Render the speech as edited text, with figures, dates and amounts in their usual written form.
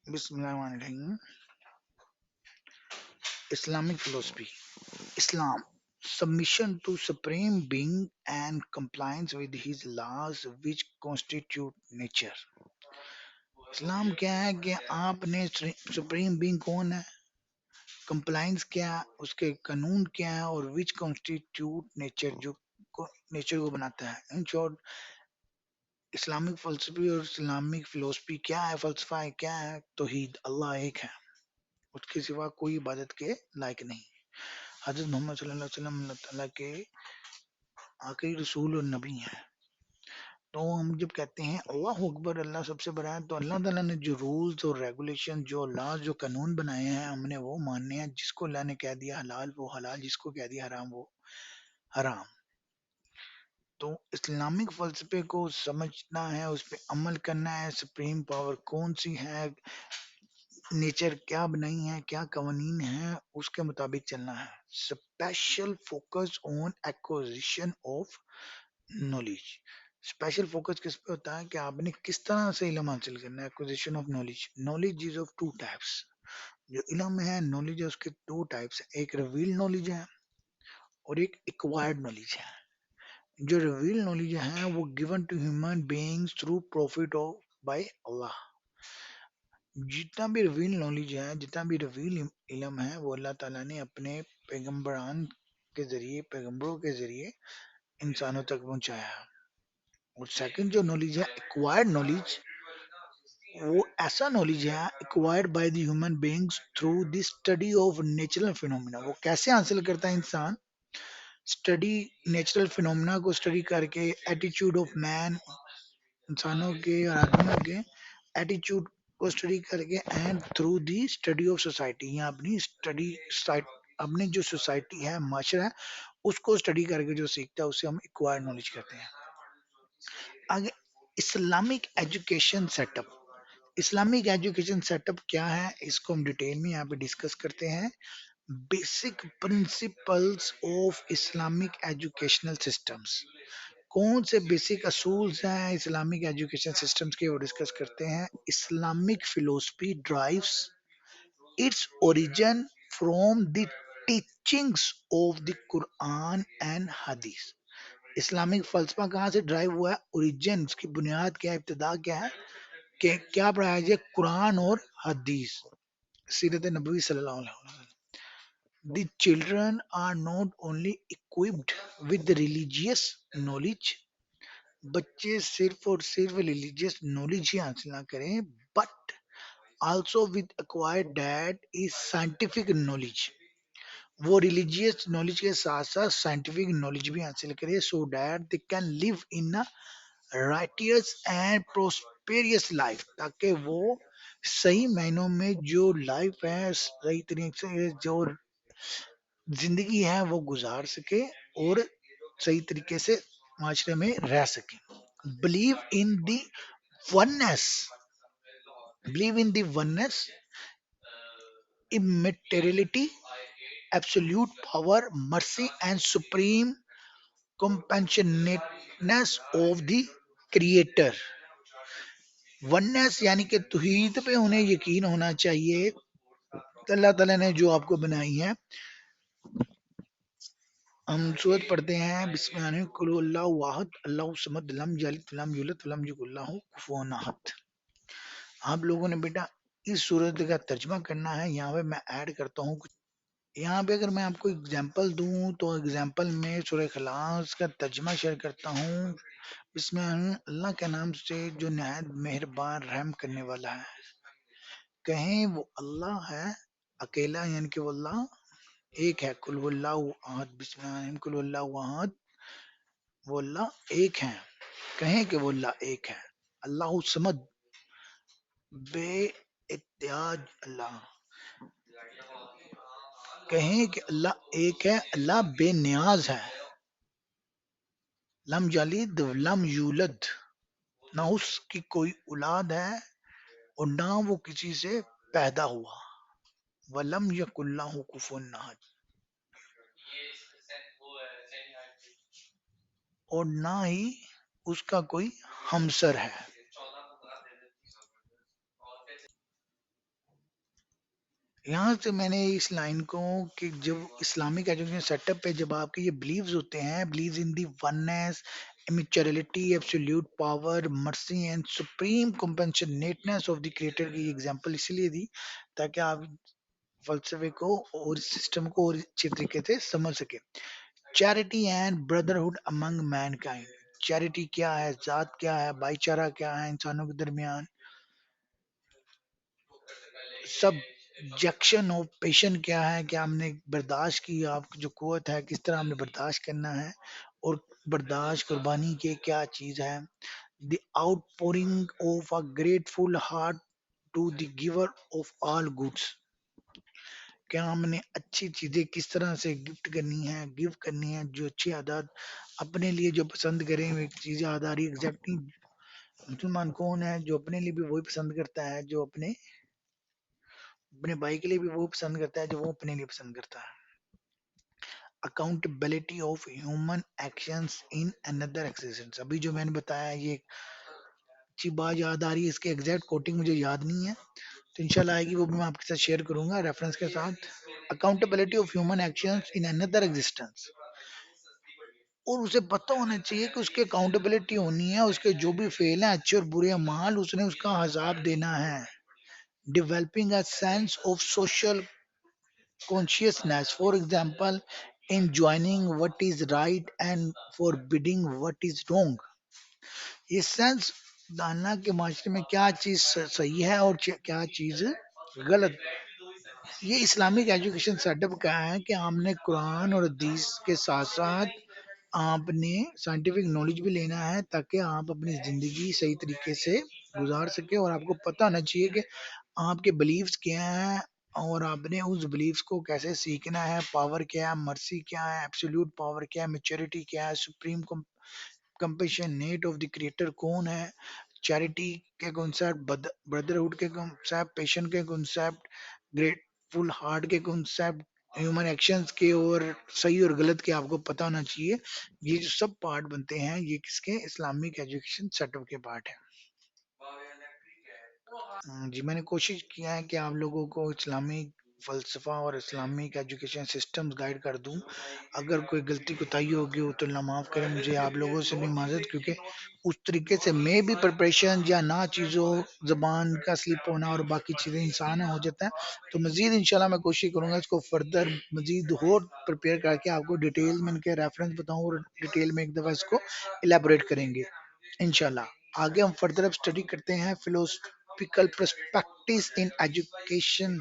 Bismillahirrahmanirrahim. Islamic philosophy. Islam. Submission to supreme being and compliance with his laws which constitute nature. इस्लाम क्या है कि आपने supreme being कौन है, कंप्लाइंस क्या है, उसके कानून क्या है और विच कॉन्स्टिट्यूट नेचर जो नेचर को बनाता है. इन शॉर्ट इस्लामिक फलसफी और इस्लामिक फिलोसफी क्या है, फलसफा है क्या है, तौहीद, अल्लाह एक है, उसके सिवा कोई इबादत के लायक नहीं. हजरत मोहम्मद सल्लल्लाहु अलैहि वसल्लम अल्लाह ताला के आखिरी रसूल और नबी हैं. तो हम जब कहते हैं अल्लाह अकबर, अल्लाह सबसे बड़ा है, तो अल्लाह ताला ने जो रूल्स और रेगुलेशन, जो लॉज, जो कानून बनाए हैं, हमने वो मानने हैं. जिसको अल्लाह ने कह दिया हलाल वो हलाल, जिसको कह दिया हराम वो हराम. तो इस्लामिक फलसफे को समझना है, उस पर अमल करना है. सुप्रीम पावर कौन सी है, नेचर क्या बनाई है, क्या कवानीन है, उसके मुताबिक चलना है. Special focus on acquisition of knowledge. Special focus किस पे होता है कि आपने किस तरह से इल्म हासिल करना है. Acquisition of knowledge. Knowledge is of two types. जो इल्म है, नॉलेज है, उसके दो टाइप्स है. एक रिवील्ड नॉलेज है और एक एक्वायर्ड नॉलेज है. जो रिवील्ड नॉलेज है वो given to human beings through prophet of by Allah. जितना भी रिवील नॉलेज है, जितना भी रिवील इल्म है, वो अल्लाह ताला ने अपने पैगंबरान के जरिए, पैगंबरों के जरिए इंसानों तक पहुंचाया है. और सेकंड जो नॉलेज है, एक्वायर्ड नॉलेज, वो ऐसा नॉलेज है acquired by the human beings through the study of natural phenomena. वो कैसे हासिल करता है इंसान? स्टडी, नेचुरल फिनोमिना को स्टडी करके, एटीट्यूड ऑफ मैन, इंसानों के और आदमियों के एटीट्यूड को स्टडी करके, and through the study of society, या अपनी स्टडी, अपनी जो सोसाइटी है, माशरा है, उसको स्टडी करके जो सीखता है उसे हम एक्वायर्ड नॉलेज कहते हैं. आगे Islamic education setup. Islamic education setup क्या है, इसको हम डिटेल में यहाँ पे डिस्कस करते हैं. Basic principles of Islamic educational systems. कौन से बेसिक असूल्स हैं इस्लामिक एजुकेशन सिस्टम्स के, वो डिस्कस करते हैं. Islamic philosophy drives its origin from the teachings of the Quran and हदीस. इस्लामिक फलसफा कहाँ से ड्राइव हुआ है, ओरिजिन, उसकी बुनियाद क्या है, इब्तिदा क्या है, कि क्या पढ़ाया जाए, कुरान और हदीस, सीरत नबवी सल्लल्लाहु अलैहि वसल्लम. The children are not only equipped with the religious knowledge, बच्चे सिर्फ और सिर्फ रिलीजियस नॉलेज ही हासिल ना करें, but also with acquired that is scientific knowledge. वो रिलीजियस नॉलेज के साथ साथ साइंटिफिक नॉलेज भी हासिल करें, so that they can live in a righteous and prosperous life, ताकि वो सही मायनों में जो लाइफ है, सही तरीके से जो जिंदगी है वो गुजार सके और सही तरीके से माशरे में रह सके. Believe in the oneness, believe in the oneness, immateriality, absolute power, mercy and supreme compassionateness of the creator. Oneness यानी कि तौहीद पे उन्हें यकीन होना चाहिए. अल्लाह ताला ने जो आपको बनाई है, हम सूरत पढ़ते हैं बिस्मिल्लाह कुल अल्लाहु अहद अल्लाहु समद लम यलिद वलम यूलद वलम यकुल लहु कुफुवन अहद. आप लोगों ने बेटा इस सूरत का तर्जमा करना है. यहाँ पे मैं ऐड करता हूँ कुछ. यहाँ पे अगर मैं आपको एग्जांपल दूं तो एग्जांपल में सूरह इखलास का तर्जमा शेयर करता हूँ. इसमें अल्लाह के नाम से जो निहायत मेहरबान रहम करने वाला है. कहें वो अल्लाह है अकेला, यानी कि वो अल्लाह एक है. कुल हुवल्लाहु अहद, बिस्मिल्लाह कुल हुवल्लाहु अहद, वो अल्लाह एक है. कहें कि वो अल्लाह एक है. अल्लाह समद, बे इत्याज अल्लाह. कहें कि अल्लाह एक है, अल्लाह बेनियाज है. लम यलिद लम यूलद, ना उसकी कोई औलाद है और ना वो किसी से पैदा हुआ. वलम यकुल्लाहु कुफुवन अहद, और ना ही उसका कोई हमसर है. یہاں سے میں نے اس لائن کو کہ جب اسلامک ایجوکیشن سیٹ اپ پہ جب آپ کے یہ بلیوز ہوتے ہیں، beliefs in the oneness, immateriality, absolute power, mercy and supreme compassionateness of the creator کی ایگزامپل اسی لیے دی تاکہ آپ فلسفے کو اور سسٹم کو اور اچھی طریقے سے سمجھ سکیں. Charity and brotherhood among mankind. Charity کیا ہے، ذات کیا ہے، بھائی چارہ کیا ہے انسانوں کے درمیان. سبجیکشن آف پیشن کیا ہے کہ ہم نے برداشت کی، آپ کی جو قوت ہے کس طرح ہم نے برداشت کرنا ہے، اور برداشت قربانی کے کیا چیز ہے. The outpouring of a grateful heart to the giver of all goods. کیا ہم نے اچھی چیزیں کس طرح سے گفٹ کرنی ہے، گیو کرنی ہے، جو اچھی عادات اپنے لیے جو پسند کریں وہ چیزیں آداری ایگزیکٹلی. مسلمان کون ہے جو اپنے لیے بھی وہی پسند کرتا ہے جو اپنے اپنے بھائی کے لیے بھی وہ پسند کرتا ہے جو وہ اپنے لیے پسند کرتا ہے. Accountability of human actions in اندر ایکسیشنز. ابھی جو میں نے بتایا یہ ایک اچھی بات یاد آ رہی ہے، اس کے ایگزیکٹ کوٹنگ مجھے یاد نہیں ہے، تو انشاءاللہ آئے گی وہ بھی میں آپ کے ساتھ شیئر کروں گا ریفرنس کے ساتھ. Accountability of human actions in another existence. اور اسے پتہ ہونا چاہیے کہ اس کی اکاؤنٹیبلٹی ہونی ہے، اس کے جو بھی فعل ہیں اچھے اور برے اعمال اس نے اس کا حساب دینا ہے. Developing a sense of social consciousness, for example, enjoining what is right and forbidding what is wrong. یہ سینس داننا کہ معاشرے میں کیا چیز صحیح ہے اور کیا چیز غلط. یہ اسلامک ایجوکیشن سیٹ اپ کا ہے کہ ہم نے قرآن اور حدیث کے ساتھ ساتھ آپ نے سائنٹیفک نالج بھی لینا ہے تاکہ آپ اپنی زندگی صحیح طریقے سے گزار سکیں. اور آپ کو پتہ ہونا چاہیے کہ آپ کے بلیفز کیا ہیں اور آپ نے اس بلیفز کو کیسے سیکھنا ہے. پاور کیا ہے، مرسی کیا ہے، ایبسولوٹ پاور کیا ہے، میچورٹی کیا ہے، supreme compassionate of the creator کون ہے، چیریٹی کے کنسپٹ، بردرہڈ کے کنسپٹ، پیشن کے کنسپٹ، گریٹ فل ہارٹ کے کنسپٹ، ہیومن ایکشنز کے اور صحیح اور غلط کے آپ کو پتہ ہونا چاہیے. یہ جو سب پارٹ بنتے ہیں یہ کس کے اسلامک ایجوکیشن سیٹ اپ کے پارٹ ہیں. جی میں نے کوشش کیا ہے کہ آپ لوگوں کو اسلامک فلسفہ اور اسلامک ایجوکیشن سسٹمز گائیڈ کر دوں. اگر کوئی غلطی کوتاہی ہوگی ہو تو اللہ معاف کریں مجھے، آپ لوگوں سے بھی معذرت، کیونکہ اس طریقے سے میں بھی پریپریشن یا نہ چیزوں زبان کا سلپ ہونا اور باقی چیزیں انسان ہو جاتا ہے. تو مزید انشاءاللہ میں کوشش کروں گا اس کو فردر مزید اور پریپیئر کر کے آپ کو ڈیٹیل میں ان کے ریفرنس بتاؤں اور ڈیٹیل میں ایک دفعہ اس کو الیبوریٹ کریں گے انشاءاللہ. آگے ہم فردر اب اسٹڈی کرتے ہیں فلوسفیکل پرسپیکٹس ان ایجوکیشن